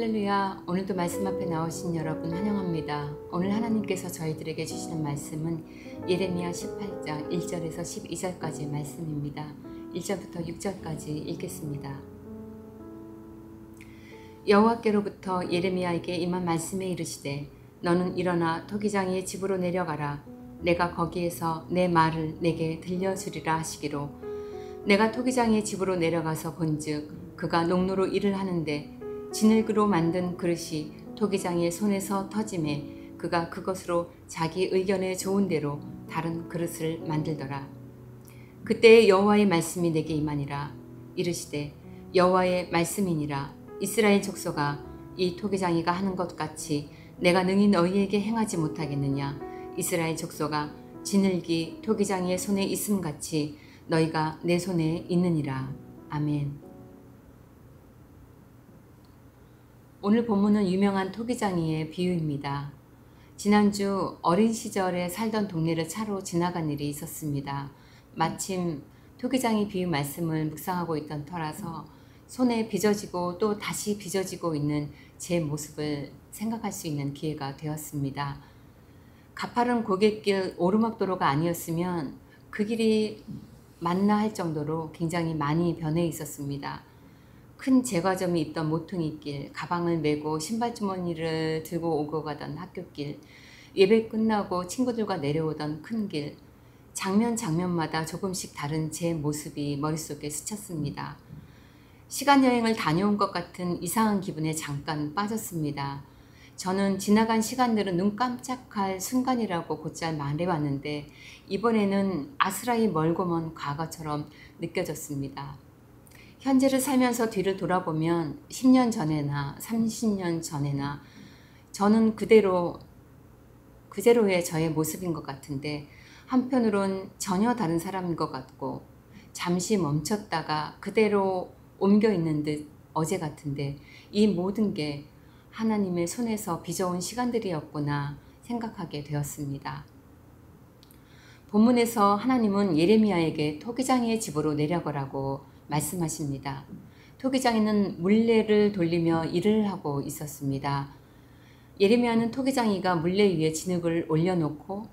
할렐루야. 오늘도 말씀 앞에 나오신 여러분 환영합니다. 오늘 하나님께서 저희들에게 주시는 말씀은 예레미야 18장 1절에서 12절까지 말씀입니다. 1절부터 6절까지 읽겠습니다. 여호와께로부터 예레미야에게 임한 말씀에 이르시되 너는 일어나 토기장이의 집으로 내려가라. 내가 거기에서 내 말을 내게 들려주리라 하시기로 내가 토기장이의 집으로 내려가서 본즉 그가 농로로 일을 하는데 진흙으로 만든 그릇이 토기장이의 손에서 터짐에 그가 그것으로 자기 의견에 좋은 대로 다른 그릇을 만들더라. 그때에 여호와의 말씀이 내게 임하니라. 이르시되 여호와의 말씀이니라. 이스라엘 족속아, 이 토기장이가 하는 것 같이 내가 능히 너희에게 행하지 못하겠느냐. 이스라엘 족속아, 진흙이 토기장이의 손에 있음같이 너희가 내 손에 있느니라. 아멘. 오늘 본문은 유명한 토기장이의 비유입니다. 지난주 어린 시절에 살던 동네를 차로 지나간 일이 있었습니다. 마침 토기장이 비유 말씀을 묵상하고 있던 터라서 손에 빚어지고 또 다시 빚어지고 있는 제 모습을 생각할 수 있는 기회가 되었습니다. 가파른 고갯길 오르막도로가 아니었으면 그 길이 맞나 할 정도로 굉장히 많이 변해 있었습니다. 큰 제과점이 있던 모퉁이길, 가방을 메고 신발주머니를 들고 오고 가던 학교길, 예배 끝나고 친구들과 내려오던 큰 길, 장면마다 조금씩 다른 제 모습이 머릿속에 스쳤습니다. 시간여행을 다녀온 것 같은 이상한 기분에 잠깐 빠졌습니다. 저는 지나간 시간들은 눈 깜짝할 순간이라고 곧잘 말해왔는데 이번에는 아스라이 멀고 먼 과거처럼 느껴졌습니다. 현재를 살면서 뒤를 돌아보면 10년 전에나 30년 전에나 저는 그대로의 저의 모습인 것 같은데 한편으론 전혀 다른 사람인 것 같고 잠시 멈췄다가 그대로 옮겨 있는 듯 어제 같은데 이 모든 게 하나님의 손에서 빚어온 시간들이었구나 생각하게 되었습니다. 본문에서 하나님은 예레미야에게 토기장이의 집으로 내려가라고 말씀하십니다. 토기장이는 물레를 돌리며 일을 하고 있었습니다. 예레미야는 토기장이가 물레 위에 진흙을 올려놓고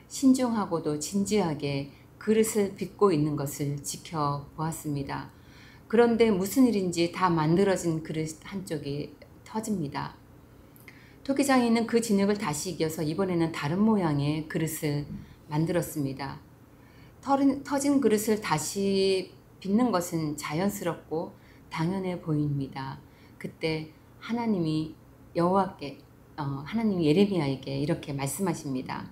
신중하고도 진지하게 그릇을 빚고 있는 것을 지켜보았습니다. 그런데 무슨 일인지 다 만들어진 그릇 한쪽이 터집니다. 토기장이는 그 진흙을 다시 이겨서 이번에는 다른 모양의 그릇을 만들었습니다. 터진 그릇을 다시 빚는 것은 자연스럽고 당연해 보입니다. 그때 하나님이 하나님이 예레미야에게 이렇게 말씀하십니다.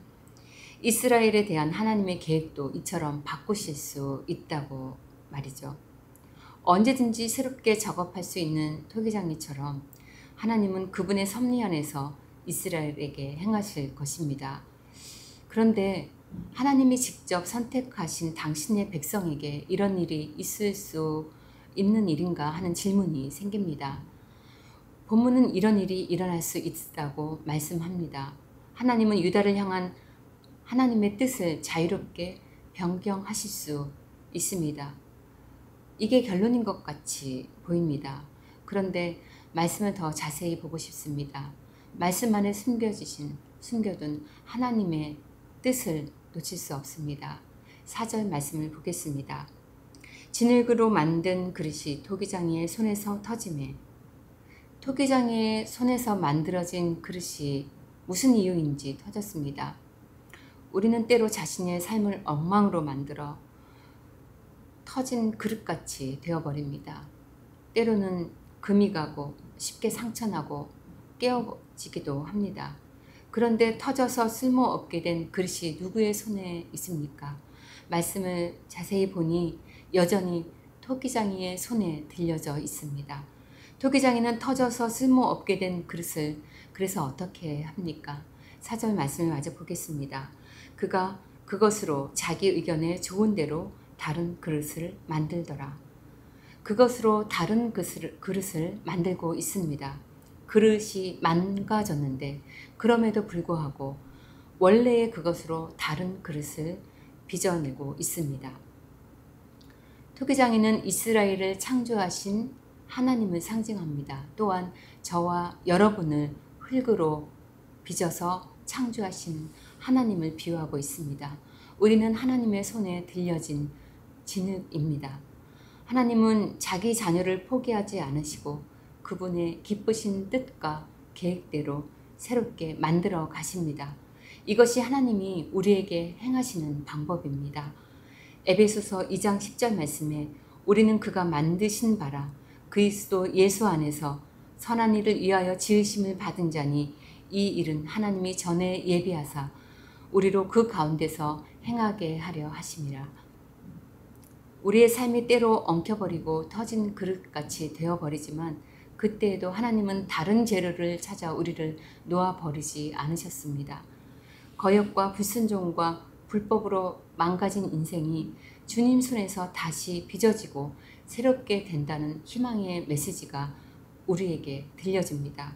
이스라엘에 대한 하나님의 계획도 이처럼 바꾸실 수 있다고 말이죠. 언제든지 새롭게 작업할 수 있는 토기장이처럼 하나님은 그분의 섭리 안에서 이스라엘에게 행하실 것입니다. 그런데 하나님이 직접 선택하신 당신의 백성에게 이런 일이 있을 수 있는 일인가 하는 질문이 생깁니다. 본문은 이런 일이 일어날 수 있다고 말씀합니다. 하나님은 유다를 향한 하나님의 뜻을 자유롭게 변경하실 수 있습니다. 이게 결론인 것 같이 보입니다. 그런데 말씀을 더 자세히 보고 싶습니다. 말씀 안에 숨겨둔 하나님의 뜻을 놓칠 수 없습니다. 4절 말씀을 보겠습니다. 진흙으로 만든 그릇이 토기장이의 손에서 터짐에 토기장이의 손에서 만들어진 그릇이 무슨 이유인지 터졌습니다. 우리는 때로 자신의 삶을 엉망으로 만들어 터진 그릇같이 되어버립니다. 때로는 금이 가고 쉽게 상처나고 깨어지기도 합니다. 그런데 터져서 쓸모없게 된 그릇이 누구의 손에 있습니까? 말씀을 자세히 보니 여전히 토기장이의 손에 들려져 있습니다. 토기장이는 터져서 쓸모없게 된 그릇을 그래서 어떻게 합니까? 4절 말씀을 마저 보겠습니다. 그가 그것으로 자기 의견에 좋은 대로 다른 그릇을 만들더라. 그것으로 다른 그릇을 만들고 있습니다. 그릇이 망가졌는데 그럼에도 불구하고 원래의 그것으로 다른 그릇을 빚어내고 있습니다. 토기장이는 이스라엘을 창조하신 하나님을 상징합니다. 또한 저와 여러분을 흙으로 빚어서 창조하신 하나님을 비유하고 있습니다. 우리는 하나님의 손에 들려진 진흙입니다. 하나님은 자기 자녀를 포기하지 않으시고 그분의 기쁘신 뜻과 계획대로 새롭게 만들어 가십니다. 이것이 하나님이 우리에게 행하시는 방법입니다. 에베소서 2장 10절 말씀에 우리는 그가 만드신 바라 그리스도 예수 안에서 선한 일을 위하여 지으심을 받은 자니 이 일은 하나님이 전에 예비하사 우리로 그 가운데서 행하게 하려 하심이라. 우리의 삶이 때로 엉켜버리고 터진 그릇같이 되어버리지만 그때에도 하나님은 다른 재료를 찾아 우리를 놓아버리지 않으셨습니다. 거역과 불순종과 불법으로 망가진 인생이 주님 손에서 다시 빚어지고 새롭게 된다는 희망의 메시지가 우리에게 들려집니다.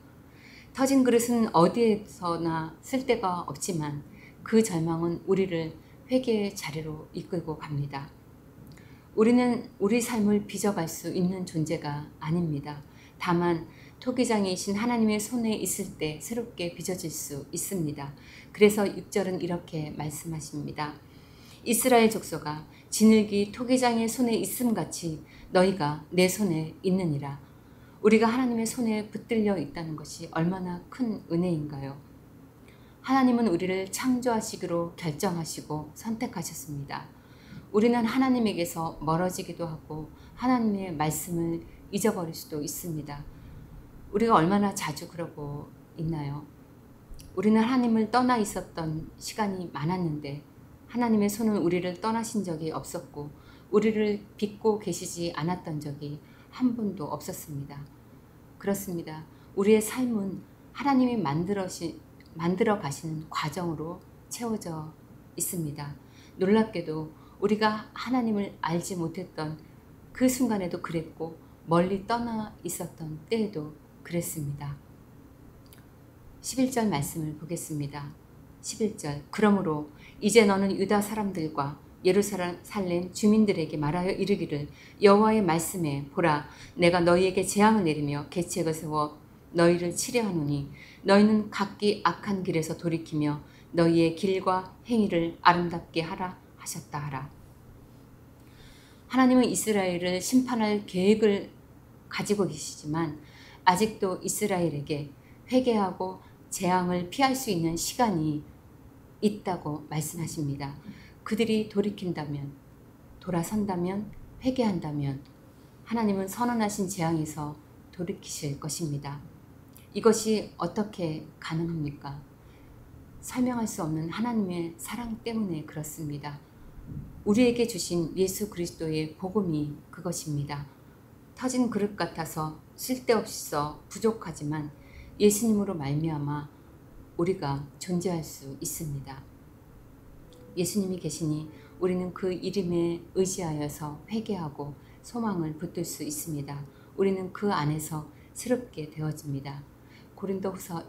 터진 그릇은 어디에서나 쓸데가 없지만 그 절망은 우리를 회개의 자리로 이끌고 갑니다. 우리는 우리 삶을 빚어갈 수 있는 존재가 아닙니다. 다만 토기장이신 하나님의 손에 있을 때 새롭게 빚어질 수 있습니다. 그래서 6절은 이렇게 말씀하십니다. 이스라엘 족속아 진흙이 토기장의 손에 있음같이 너희가 내 손에 있느니라. 우리가 하나님의 손에 붙들려 있다는 것이 얼마나 큰 은혜인가요? 하나님은 우리를 창조하시기로 결정하시고 선택하셨습니다. 우리는 하나님에게서 멀어지기도 하고 하나님의 말씀을 잊어버릴 수도 있습니다. 우리가 얼마나 자주 그러고 있나요? 우리는 하나님을 떠나 있었던 시간이 많았는데 하나님의 손은 우리를 떠나신 적이 없었고 우리를 빚고 계시지 않았던 적이 한 번도 없었습니다. 그렇습니다. 우리의 삶은 하나님이 만들어 가시는 과정으로 채워져 있습니다. 놀랍게도 우리가 하나님을 알지 못했던 그 순간에도 그랬고 멀리 떠나 있었던 때에도 그랬습니다. 11절 말씀을 보겠습니다. 11절 그러므로 이제 너는 유다 사람들과 예루살렘 주민들에게 말하여 이르기를 여호와의 말씀에 보라 내가 너희에게 재앙을 내리며 계책을 세워 너희를 치려하노니 너희는 각기 악한 길에서 돌이키며 너희의 길과 행위를 아름답게 하라 하셨다 하라. 하나님은 이스라엘을 심판할 계획을 가지고 계시지만 아직도 이스라엘에게 회개하고 재앙을 피할 수 있는 시간이 있다고 말씀하십니다. 그들이 돌이킨다면, 돌아선다면, 회개한다면 하나님은 선언하신 재앙에서 돌이키실 것입니다. 이것이 어떻게 가능합니까? 설명할 수 없는 하나님의 사랑 때문에 그렇습니다. 우리에게 주신 예수 그리스도의 복음이 그것입니다. 터진 그릇 같아서 쓸데없어 부족하지만 예수님으로 말미암아 우리가 존재할 수 있습니다. 예수님이 계시니 우리는 그 이름에 의지하여서 회개하고 소망을 붙들 수 있습니다. 우리는 그 안에서 새롭게 되어집니다. 고린도후서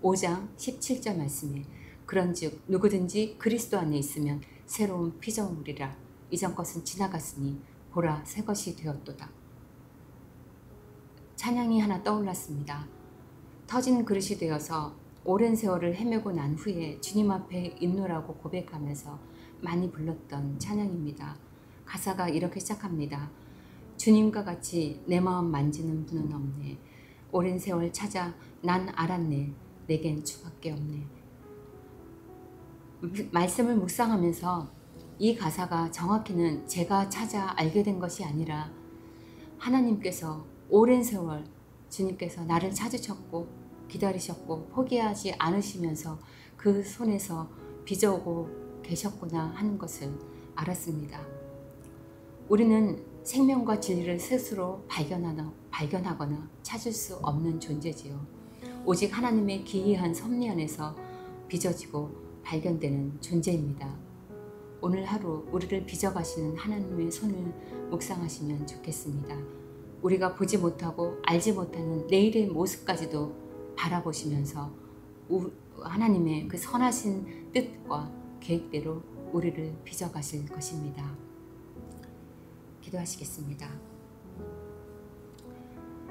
5장 17절 말씀에 그런즉 누구든지 그리스도 안에 있으면 새로운 피조물이라 이전 것은 지나갔으니 보라 새 것이 되었도다. 찬양이 하나 떠올랐습니다. 터진 그릇이 되어서 오랜 세월을 헤매고 난 후에 주님 앞에 있노라고 고백하면서 많이 불렀던 찬양입니다. 가사가 이렇게 시작합니다. 주님과 같이 내 마음 만지는 분은 없네. 오랜 세월 찾아 난 알았네. 내겐 주밖에 없네. 말씀을 묵상하면서 이 가사가 정확히는 제가 찾아 알게 된 것이 아니라 하나님께서 오랜 세월 주님께서 나를 찾으셨고 기다리셨고 포기하지 않으시면서 그 손에서 빚어오고 계셨구나 하는 것을 알았습니다. 우리는 생명과 진리를 스스로 발견하거나 찾을 수 없는 존재지요. 오직 하나님의 기이한 섭리 안에서 빚어지고 발견되는 존재입니다. 오늘 하루 우리를 빚어가시는 하나님의 손을 묵상하시면 좋겠습니다. 우리가 보지 못하고 알지 못하는 내일의 모습까지도 바라보시면서 하나님의 그 선하신 뜻과 계획대로 우리를 빚어가실 것입니다. 기도하시겠습니다.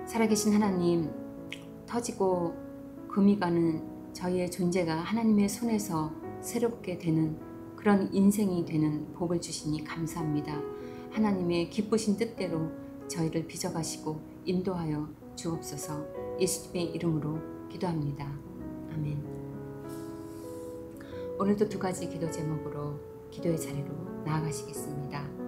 살아계신 하나님, 터지고 금이 가는 저희의 존재가 하나님의 손에서 새롭게 되는 그런 인생이 되는 복을 주시니 감사합니다. 하나님의 기쁘신 뜻대로 저희를 빚어가시고 인도하여 주옵소서. 예수님의 이름으로 기도합니다. 아멘. 오늘도 2가지 기도 제목으로 기도의 자리로 나아가시겠습니다.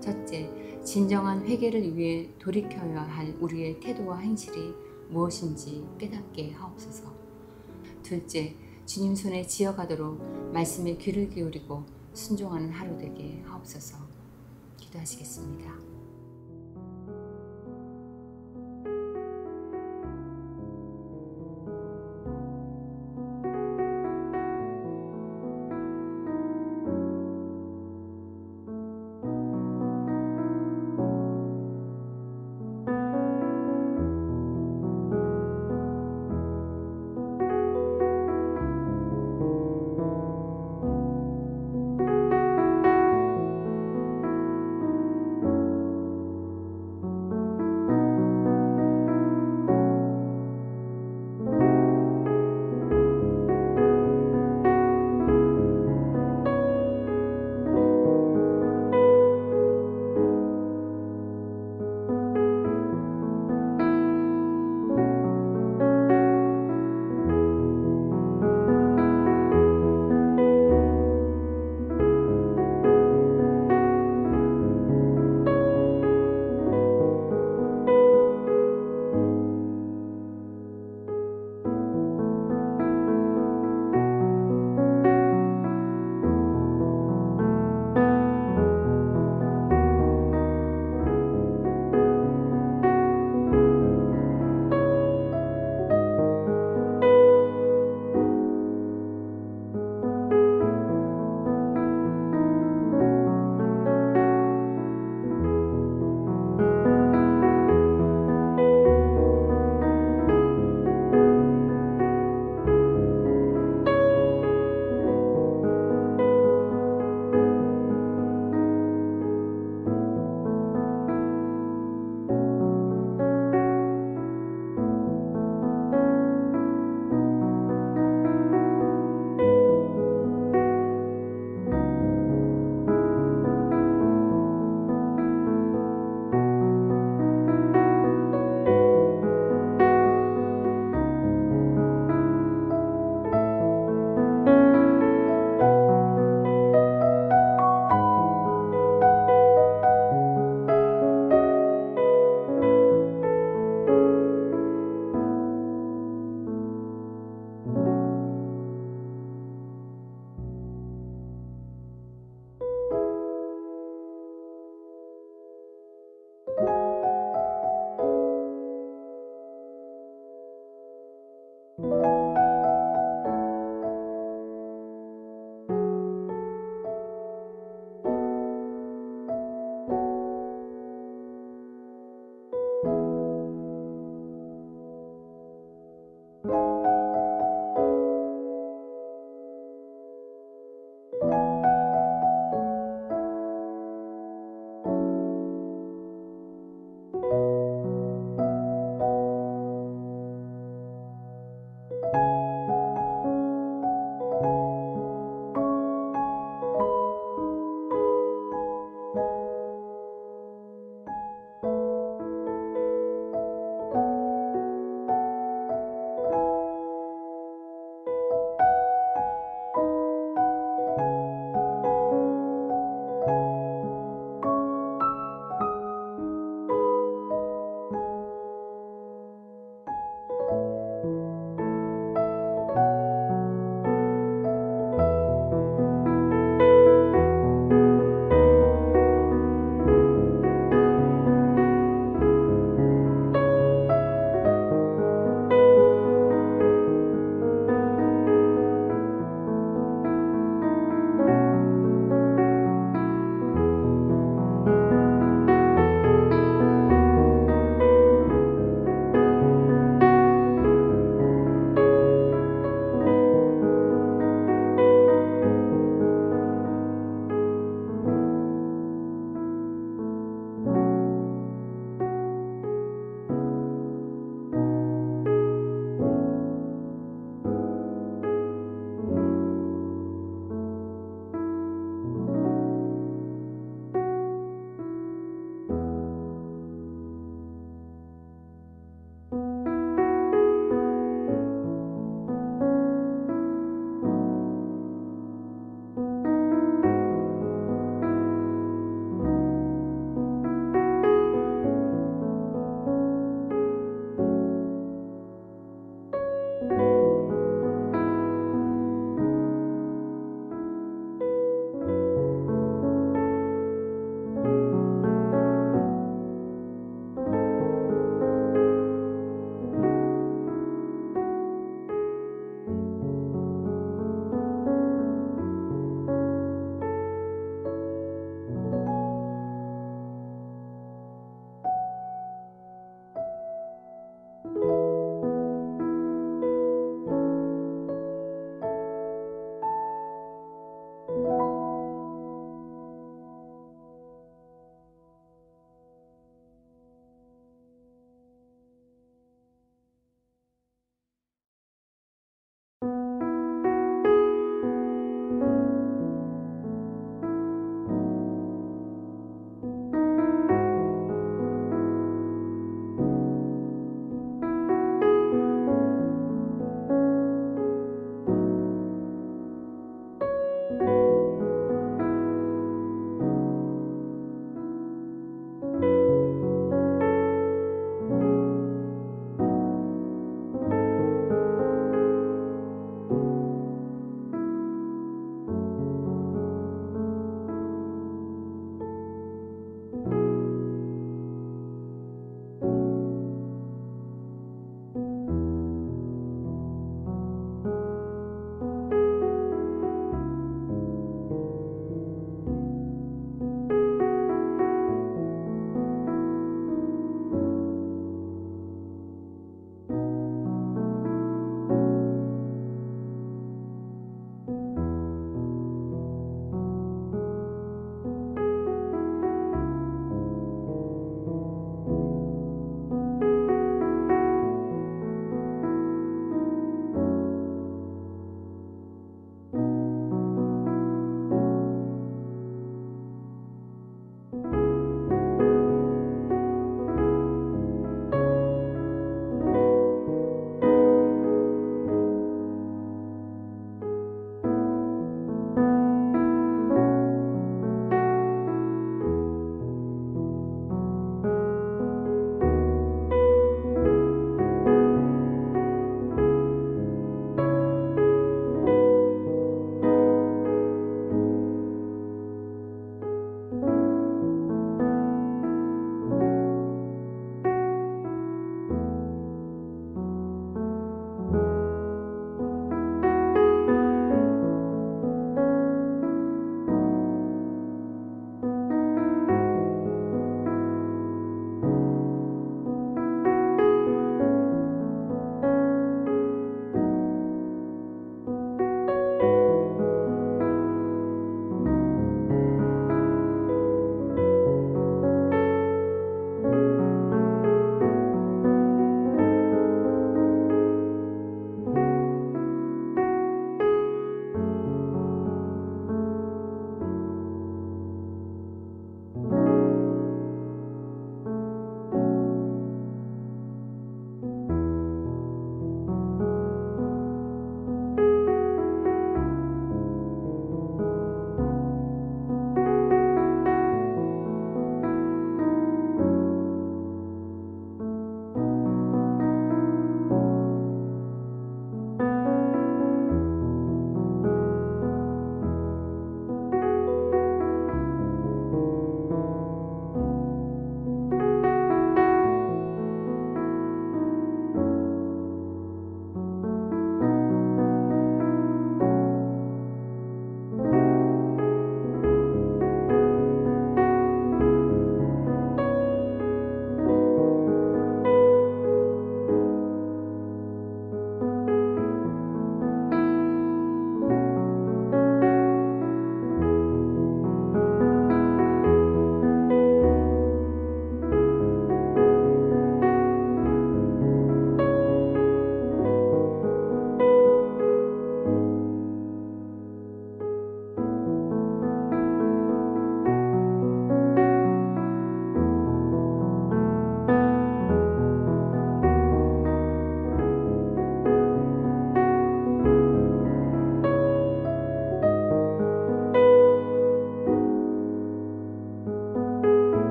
첫째, 진정한 회개를 위해 돌이켜야 할 우리의 태도와 행실이 무엇인지 깨닫게 하옵소서. 둘째, 주님 손에 지어가도록 말씀에 귀를 기울이고 순종하는 하루 되게 하옵소서. 기도하시겠습니다.